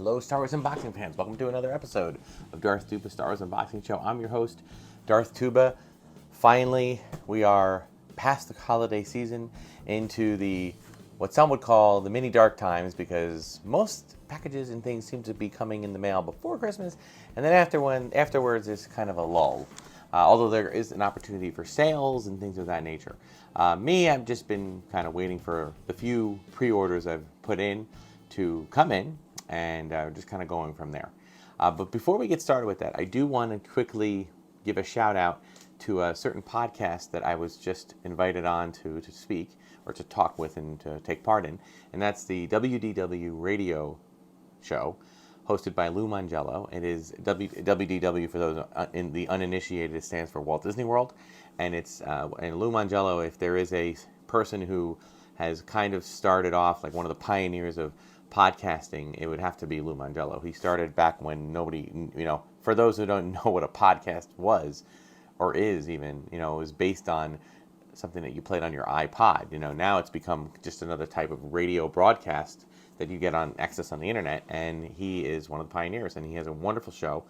Hello, Star Wars unboxing fans. Welcome to another episode of Darth Tuba Star Wars Unboxing Show. I'm your host, Darth Tuba. Finally, we are past the holiday season into the what some would call the mini dark times, because most packages and things seem to be coming in the mail before Christmas, and then afterwards is kind of a lull. Although there is an opportunity for sales and things of that nature. I've just been kind of waiting for the few pre-orders I've put in to come in, and just kind of going from there. But before we get started with that, I do want to quickly give a shout out to a certain podcast that I was just invited on to speak or to talk with and to take part in, and that's the WDW radio show hosted by Lou Mangello. It is WDW, for those in the uninitiated, it stands for Walt Disney World, and it's and Lou Mangello, if there is a person who has kind of started off like one of the pioneers of podcasting, it would have to be Lou Mangello. He started back when nobody, for those who don't know what a podcast was or is even, it was based on something that you played on your iPod. Now it's become just another type of radio broadcast that you get on access on the internet, and he is one of the pioneers, and he has a wonderful show,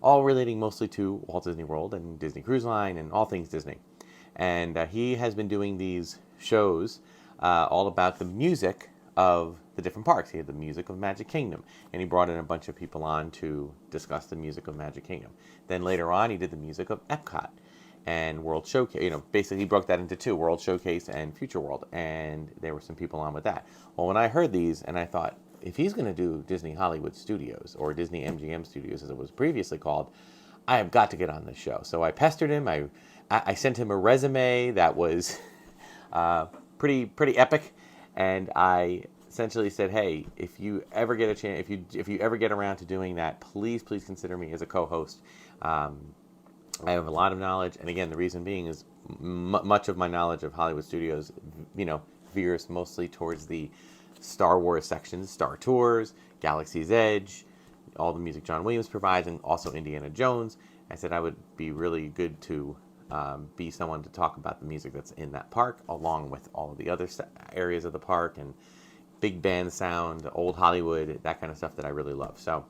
all relating mostly to Walt Disney World and Disney Cruise Line and all things Disney. And he has been doing these shows all about the music of the different parks. He had the music of Magic Kingdom, and he brought in a bunch of people on to discuss the music of Magic Kingdom. Then later on, he did the music of Epcot and World Showcase. Basically he broke that into two, World Showcase and Future World, and there were some people on with that. Well, when I heard these, and I thought, if he's going to do Disney Hollywood Studios, or Disney MGM Studios as it was previously called, I have got to get on this show. So I pestered him. I sent him a resume that was pretty epic, and I essentially said, hey, if you ever get a chance, if you ever get around to doing that, please consider me as a co-host. I have a lot of knowledge, and again, the reason being is much of my knowledge of Hollywood Studios, veers mostly towards the Star Wars sections, Star Tours, Galaxy's Edge, all the music John Williams provides, and also Indiana Jones. I said I would be really good to be someone to talk about the music that's in that park, along with all of the other areas of the park, and big band sound, old Hollywood, that kind of stuff that I really love. So,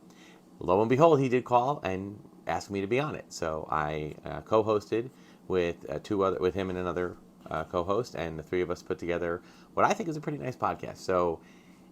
lo and behold, he did call and asked me to be on it. So I co-hosted with with him and another co-host, and the three of us put together what I think is a pretty nice podcast. So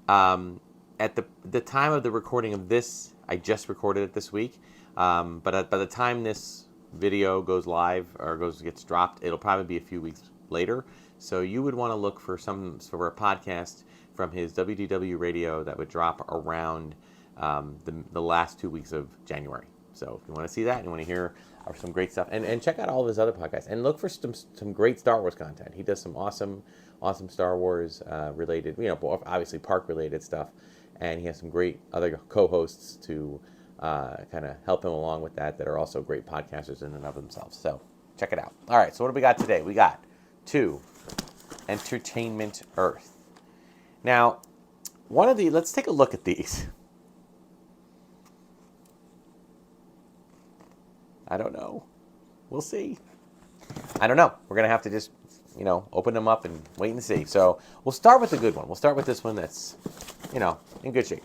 at the time of the recording of this, I just recorded it this week, but by the time this video goes live or gets dropped, it'll probably be a few weeks later. So you would want to look for a podcast from his WDW radio that would drop around the last 2 weeks of January. So if you want to see that and you want to hear some great stuff, and check out all of his other podcasts, and look for some great Star Wars content. He does some awesome Star Wars related, obviously park related stuff, and he has some great other co-hosts to kind of help him along with that are also great podcasters in and of themselves. So check it out. All right, so what do we got today? We got 2 Entertainment Earth. Now, let's take a look at these. I don't know. We'll see. I don't know. We're going to have to just, open them up and wait and see. So we'll start with the good one. We'll start with this one that's, in good shape.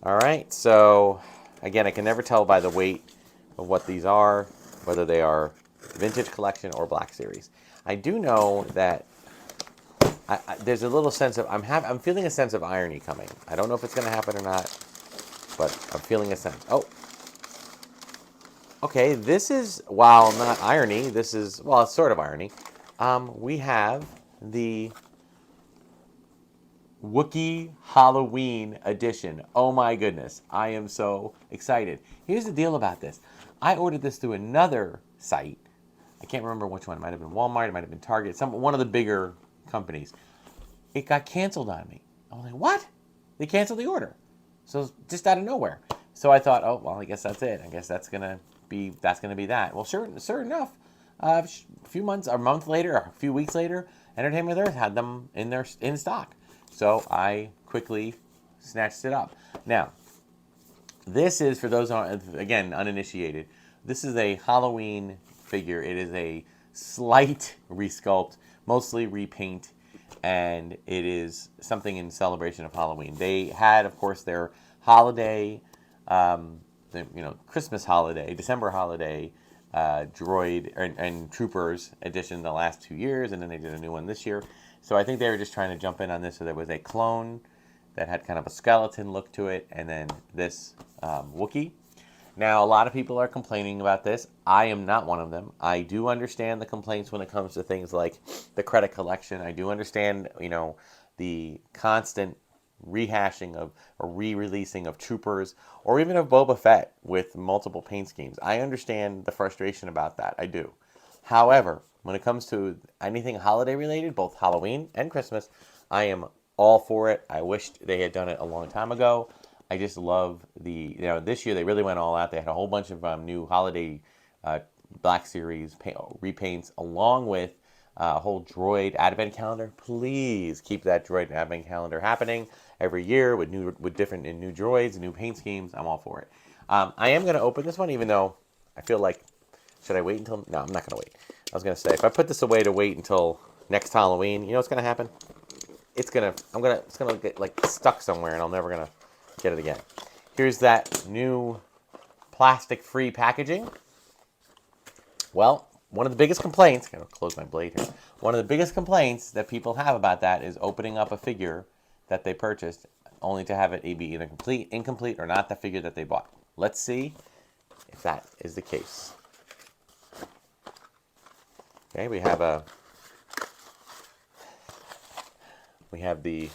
All right. So, again, I can never tell by the weight of what these are, whether they are vintage collection or Black Series. I do know that there's a little sense of, I'm feeling a sense of irony coming. I don't know if it's going to happen or not, but I'm feeling a sense. Oh. Okay, this is, while not irony, it's sort of irony. We have the Wookiee Halloween edition. Oh my goodness, I am so excited. Here's the deal about this. I ordered this through another site. I can't remember which one. It might have been Walmart, it might have been Target, one of the bigger companies. It got canceled on me. I was like, what? They canceled the order. So just out of nowhere. So I thought, oh, well, I guess that's it. I guess that's going to be that. Well, sure enough, a month later, a few weeks later, Entertainment Earth had them in stock. So I quickly snatched it up. Now, this is, for those, again, uninitiated, this is a Halloween figure. It is a slight resculpt, mostly repaint, and it is something in celebration of Halloween. They had, of course, their holiday, Christmas holiday, December holiday droid and troopers edition the last 2 years, and then they did a new one this year. So I think they were just trying to jump in on this. So there was a clone that had kind of a skeleton look to it, and then this Wookiee. Now, a lot of people are complaining about this. I am not one of them. I do understand the complaints when it comes to things like the credit collection. I do understand, the constant rehashing of or re-releasing of troopers or even of Boba Fett with multiple paint schemes. I understand the frustration about that. I do. However, when it comes to anything holiday related, both Halloween and Christmas, I am all for it. I wished they had done it a long time ago. I just love this year they really went all out. They had a whole bunch of new holiday Black Series repaints along with a whole droid advent calendar. Please keep that droid advent calendar happening every year with different new droids and new paint schemes. I'm all for it. I am going to open this one, even though I feel like, should I wait until? No, I'm not going to wait. I was going to say, if I put this away to wait until next Halloween, you know what's going to happen? It's going to get like stuck somewhere, and I'm never going to get it again. Here's that new plastic-free packaging. Well, one of the biggest complaints, I'm going to close my blade here. One of the biggest complaints that people have about that is opening up a figure that they purchased only to have it be either complete, incomplete, or not the figure that they bought. Let's see if that is the case. Okay, we have the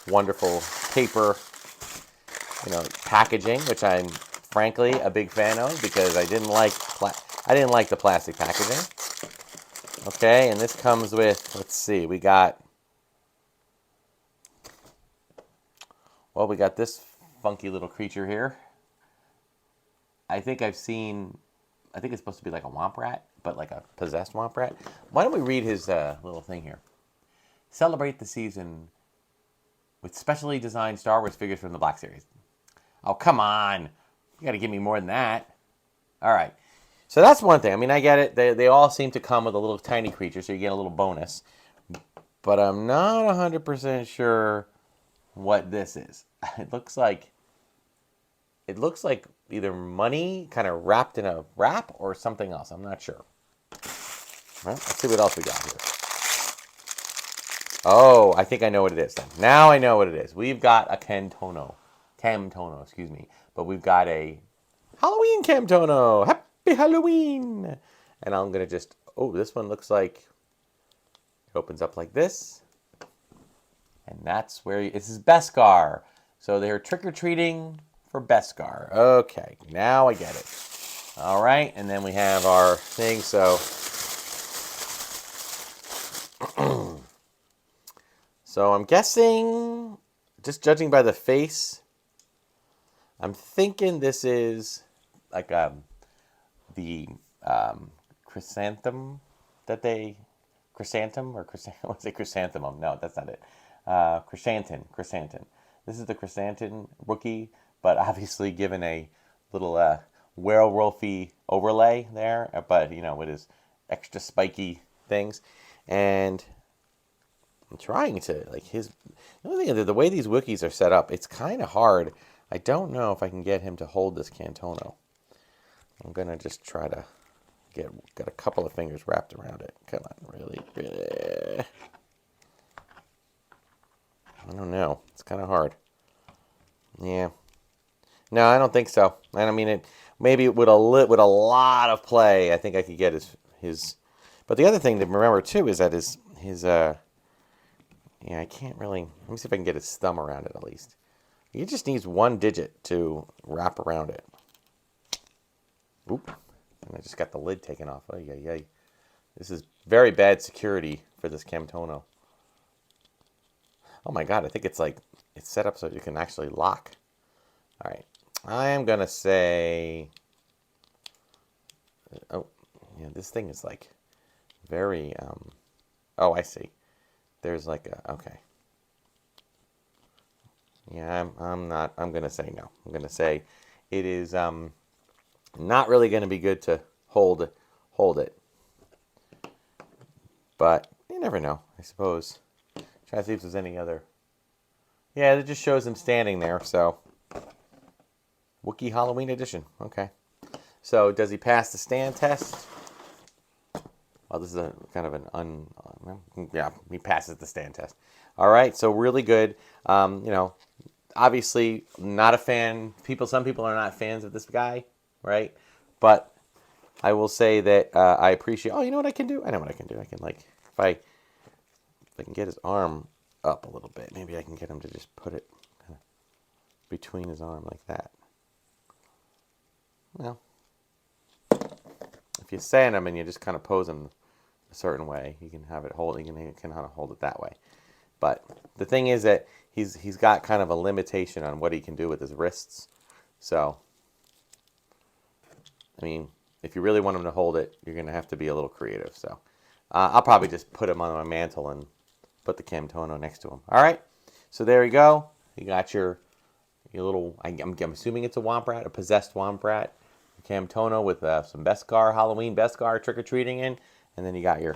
wonderful paper, packaging, which I'm frankly a big fan of because I didn't like the plastic packaging. Okay, and this comes with, let's see, we got this funky little creature here. I think it's supposed to be like a Womp Rat, but like a possessed Womp Rat. Why don't we read his little thing here? Celebrate the season with specially designed Star Wars figures from the Black Series. Oh, come on. You got to give me more than that. All right. So that's one thing. I mean, I get it. They all seem to come with a little tiny creature, so you get a little bonus. But I'm not 100% sure what this is. It looks like either money kind of wrapped in a wrap or something else. I'm not sure. Well, let's see what else we got here. Oh, I think I know what it is then. Now I know what it is. We've got a Camtono, excuse me. But we've got a Halloween Camtono. Happy Halloween! And I'm going to just, this one looks like it opens up like this. And that's where, this is Beskar. So they're trick-or-treating for Beskar. Okay, now I get it. All right, and then we have our thing, so... So I'm guessing, just judging by the face, I'm thinking this is like the chrysanthemum that they... Chrysanthemum or chrysanthemum? I want to say chrysanthemum. No, that's not it. Chrysanthemum. This is the chrysanthemum Wookiee, but obviously given a little werewolfy overlay there, but with his extra spiky things. And I'm trying to, the only thing, the way these Wookiees are set up, it's kind of hard. I don't know if I can get him to hold this Camtono. I'm going to just try to get a couple of fingers wrapped around it. Come on, really? I don't know. It's kind of hard. Yeah. No, I don't think so. I mean, maybe with a lot of play, I think I could get his. But the other thing to remember too is that his I can't really. Let me see if I can get his thumb around it at least. He just needs one digit to wrap around it. Oop! And I just got the lid taken off. Oh yeah. This is very bad security for this Camtono. Oh my god! I think it's set up so you can actually lock. All right. I am going to say, this thing is very, I see. There's okay. Yeah, I'm going to say no. I'm going to say it is not really going to be good to hold it. But you never know, I suppose. Try to see if there's any other. Yeah, it just shows him standing there, so Wookiee Halloween edition. Okay. So does he pass the stand test? Well, this is a kind of an yeah, he passes the stand test. All right, so really good. Obviously not a fan. Some people are not fans of this guy, right? But I will say that I appreciate. Oh, you know what I can do? I know what I can do. I can if I can get his arm up a little bit, maybe I can get him to just put it kind of between his arm like that. Well, if you stand him and you just kind of pose him a certain way, you can have it hold. You can kind of hold it that way. But the thing is that he's got kind of a limitation on what he can do with his wrists. So, I mean, if you really want him to hold it, you're going to have to be a little creative. So, I'll probably just put him on my mantle and put the Camtono next to him. All right. So there you go. You got your little. I'm assuming it's a Womp Rat, a possessed Womp Rat, Camtono with some Beskar, Halloween Beskar trick or treating in, and then you got your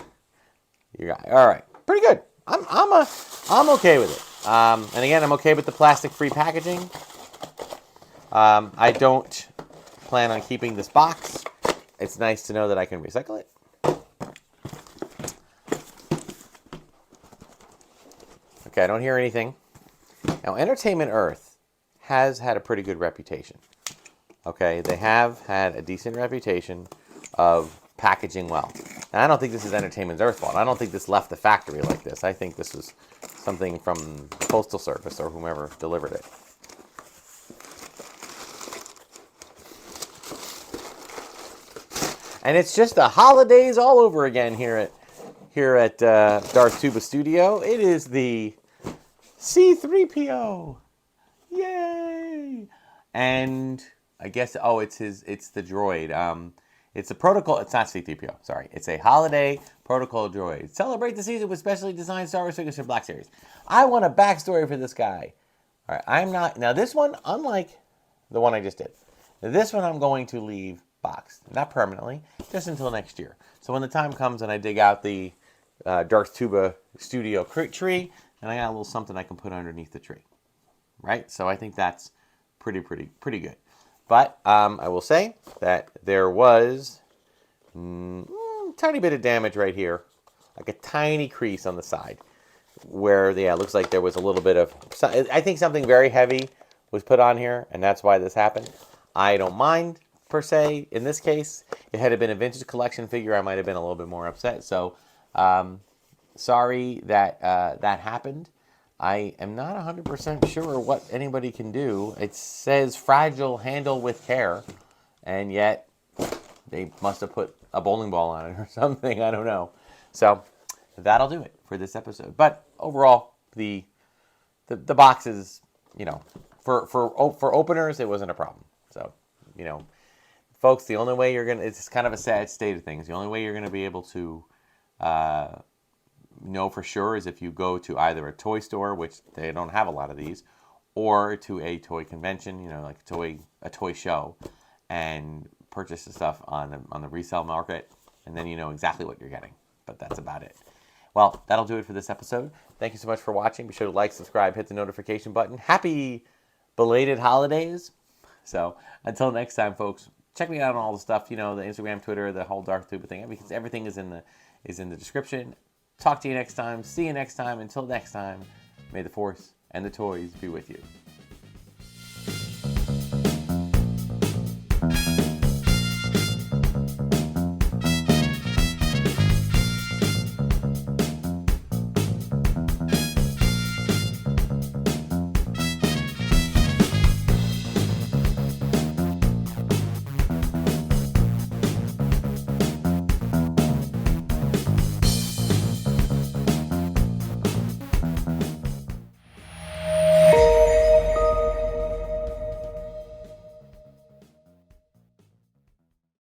guy. All right, pretty good. I'm okay with it. And again, I'm okay with the plastic-free packaging. I don't plan on keeping this box. It's nice to know that I can recycle it. Okay, I don't hear anything. Now, Entertainment Earth has had a pretty good reputation. Okay, they have had a decent reputation of packaging well. Now, I don't think this is Entertainment Earth's fault. I don't think this left the factory like this. I think this was something from the Postal Service or whomever delivered it. And it's just the holidays all over again here at Darth Tuba Studio. It is the C-3PO. Yay! And I guess it's the droid. It's a protocol. It's not C-3PO. Sorry, it's a holiday protocol droid. Celebrate the season with specially designed Star Wars figures from Black Series. I want a backstory for this guy. All right, I'm not now. This one, unlike the one I just did, this one I'm going to leave boxed, not permanently, just until next year. So when the time comes and I dig out the Darth Tuba Studio tree, and I got a little something I can put underneath the tree, right? So I think that's pretty good. But I will say that there was tiny bit of damage right here, like a tiny crease on the side, where it looks like there was a little bit of. I think something very heavy was put on here, and that's why this happened. I don't mind per se. In this case, had it been a vintage collection figure, I might have been a little bit more upset. So sorry that that happened. I am not 100% sure what anybody can do. It says fragile, handle with care, and yet they must have put a bowling ball on it or something. I don't know. So that'll do it for this episode. But overall, the boxes, for openers, it wasn't a problem. So, folks, the only way it's kind of a sad state of things. The only way you're gonna be able to know for sure is if you go to either a toy store, which they don't have a lot of these, or to a toy convention, like a toy show, and purchase the stuff on the resale market, and then you know exactly what you're getting. But that's about it. Well, that'll do it for this episode. Thank you so much for watching. Be sure to like, subscribe, hit the notification button. Happy belated holidays. So until next time, folks, check me out on all the stuff, the Instagram, Twitter, the whole Darth Tuba thing, because everything is in the description. Talk to you next time. See you next time. Until next time, may the Force and the toys be with you.